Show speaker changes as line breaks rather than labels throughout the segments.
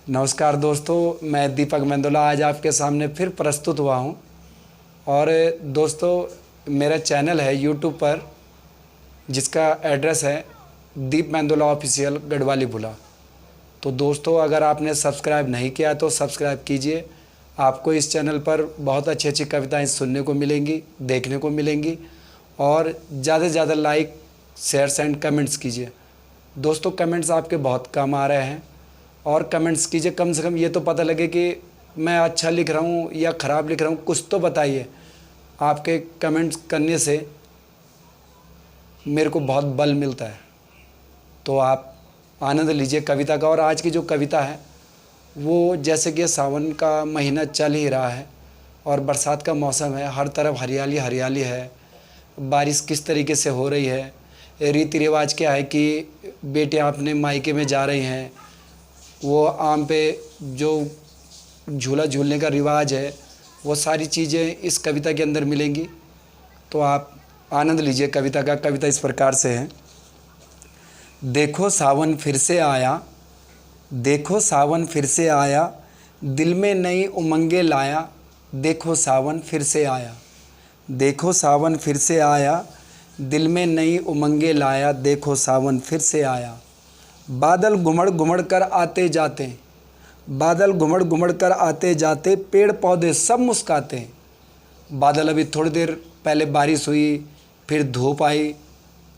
नमस्कार दोस्तों, मैं दीपक मेंदोला आज आपके सामने फिर प्रस्तुत हुआ हूँ। और दोस्तों, मेरा चैनल है यूट्यूब पर जिसका एड्रेस है दीप मेंदोला ऑफिशियल गढ़वाली बुला। तो दोस्तों, अगर आपने सब्सक्राइब नहीं किया तो सब्सक्राइब कीजिए। आपको इस चैनल पर बहुत अच्छी अच्छी कविताएं सुनने को मिलेंगी, देखने को मिलेंगी। और ज़्यादा से ज़्यादा लाइक, शेयर्स एंड कमेंट्स कीजिए। दोस्तों, कमेंट्स आपके बहुत कम आ रहे हैं और कमेंट्स कीजिए। कम से कम ये तो पता लगे कि मैं अच्छा लिख रहा हूँ या ख़राब लिख रहा हूँ, कुछ तो बताइए। आपके कमेंट्स करने से मेरे को बहुत बल मिलता है। तो आप आनंद लीजिए कविता का। और आज की जो कविता है वो, जैसे कि सावन का महीना चल ही रहा है और बरसात का मौसम है, हर तरफ हरियाली हरियाली है। बारिश किस तरीके से हो रही है, रीति रिवाज क्या है कि बेटियां अपने मायके में जा रही हैं, वो आम पे जो झूला झूलने का रिवाज है, वो सारी चीज़ें इस कविता के अंदर मिलेंगी। तो आप आनंद लीजिए कविता का। कविता इस प्रकार से है। देखो सावन फिर से आया, देखो सावन फिर से आया, दिल में नई उमंगें लाया। देखो सावन फिर से आया, देखो सावन फिर से आया, दिल में नई उमंगें लाया। देखो सावन फिर से आया। बादल घुमड़ घुमड़ कर आते जाते, बादल घुमड़ घुमड़ कर आते जाते, पेड़ पौधे सब मुस्काते। बादल, अभी थोड़ी देर पहले बारिश हुई, फिर धूप आई,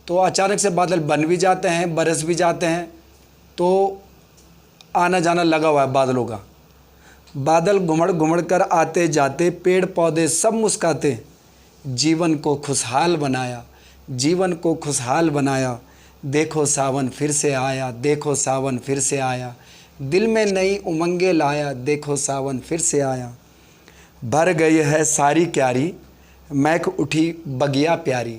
तो अचानक से बादल बन भी जाते हैं, बरस भी जाते हैं। तो आना जाना लगा हुआ है बादलों का। बादल घुमड़ घुमड़ कर आते जाते, पेड़ पौधे सब मुस्काते। जीवन को खुशहाल बनाया, जीवन को खुशहाल बनाया। देखो सावन फिर से आया, देखो सावन फिर से आया, दिल में नई उमंगें लाया। देखो सावन फिर से आया। भर गई है सारी क्यारी, महक उठी बगिया प्यारी।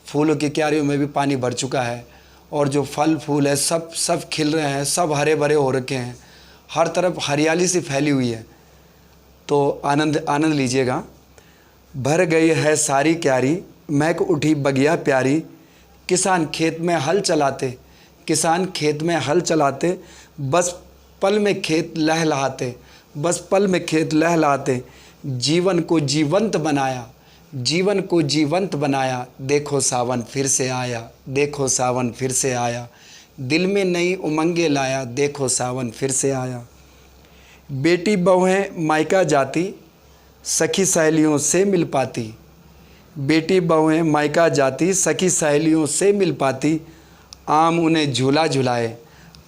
फूलों की क्यारियों में भी पानी भर चुका है और जो फल फूल है सब खिल रहे हैं, सब हरे भरे हो रखे हैं, हर तरफ हरियाली सी फैली हुई है। तो आनंद लीजिएगा। भर गई है सारी क्यारी, महक उठी बगिया प्यारी। किसान खेत में हल चलाते, किसान खेत में हल चलाते, बस पल में खेत लहलहाते, बस पल में खेत लहलहाते। जीवन को जीवंत बनाया, जीवन को जीवंत बनाया। देखो सावन फिर से आया, देखो सावन फिर से आया, दिल में नई उमंगें लाया। देखो सावन फिर से आया। बेटी बहुएं मायका जाती, सखी सहेलियों से मिल पाती। बेटी बहुएं मायका जाती, सखी सहेलियों से मिल पाती। आम उन्हें झूला झुलाए,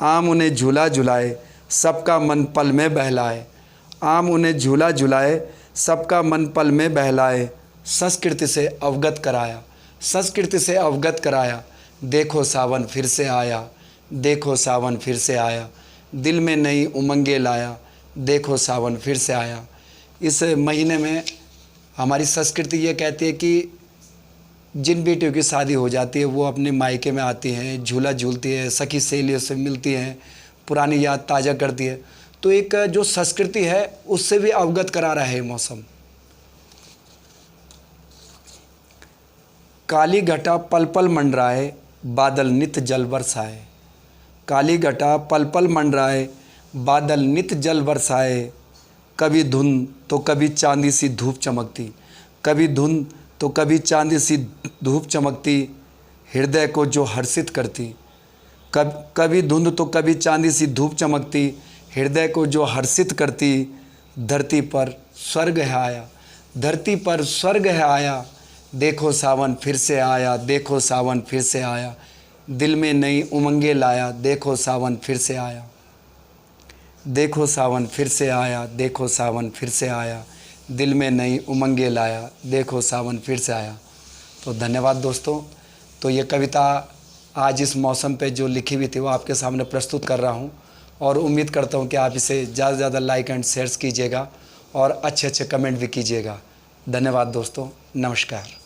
आम उन्हें झूला झुलाए, सबका मन पल में बहलाए। आम उन्हें झूला झुलाए, सबका मन पल में बहलाए। संस्कृति से अवगत कराया, संस्कृति से अवगत कराया। देखो सावन फिर से आया, देखो सावन फिर से आया, दिल में नई उमंगें लाया। देखो सावन फिर से आया। इस महीने में हमारी संस्कृति ये कहती है कि जिन बेटियों की शादी हो जाती है वो अपने मायके में आती हैं, झूला झूलती है, सखी सहेलियों से मिलती हैं, पुरानी याद ताज़ा करती है। तो एक जो संस्कृति है उससे भी अवगत करा रहा है मौसम। काली घटा पल पल मंडराए, बादल नित जल बरसाए। काली घटा पल पल मंडराए, बादल नित जल बरसाए। कभी धुंध तो कभी चांदी सी धूप चमकती, कभी धुंध तो कभी चांदी सी धूप चमकती, हृदय को जो हर्षित करती। कभी धुंध तो कभी चांदी सी धूप चमकती, हृदय को जो हर्षित करती। धरती पर स्वर्ग है आया, धरती पर स्वर्ग है आया। देखो सावन फिर से आया, देखो सावन फिर से आया, दिल में नई उमंगें लाया। देखो सावन फिर से आया, देखो सावन फिर से आया, देखो सावन फिर से आया, दिल में नई उमंगें लाया। देखो सावन फिर से आया। तो धन्यवाद दोस्तों। तो ये कविता आज इस मौसम पे जो लिखी हुई थी वो आपके सामने प्रस्तुत कर रहा हूँ और उम्मीद करता हूँ कि आप इसे ज़्यादा से ज़्यादा लाइक एंड शेयर्स कीजिएगा और अच्छे अच्छे कमेंट भी कीजिएगा। धन्यवाद दोस्तों, नमस्कार।